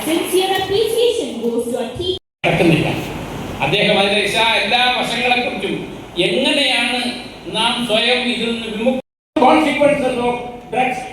sincere appreciation goes to our team. അദ്ദേഹം അതിന്റെ എല്ലാ വശങ്ങളെക്കുറിച്ചും എങ്ങനെയാണ് നാം സ്വയം ഇതിൽ നിന്ന് വിമുക്ത കോൺസിക്വൻസസ് ഓഫ് ഡ്രഗ്സ്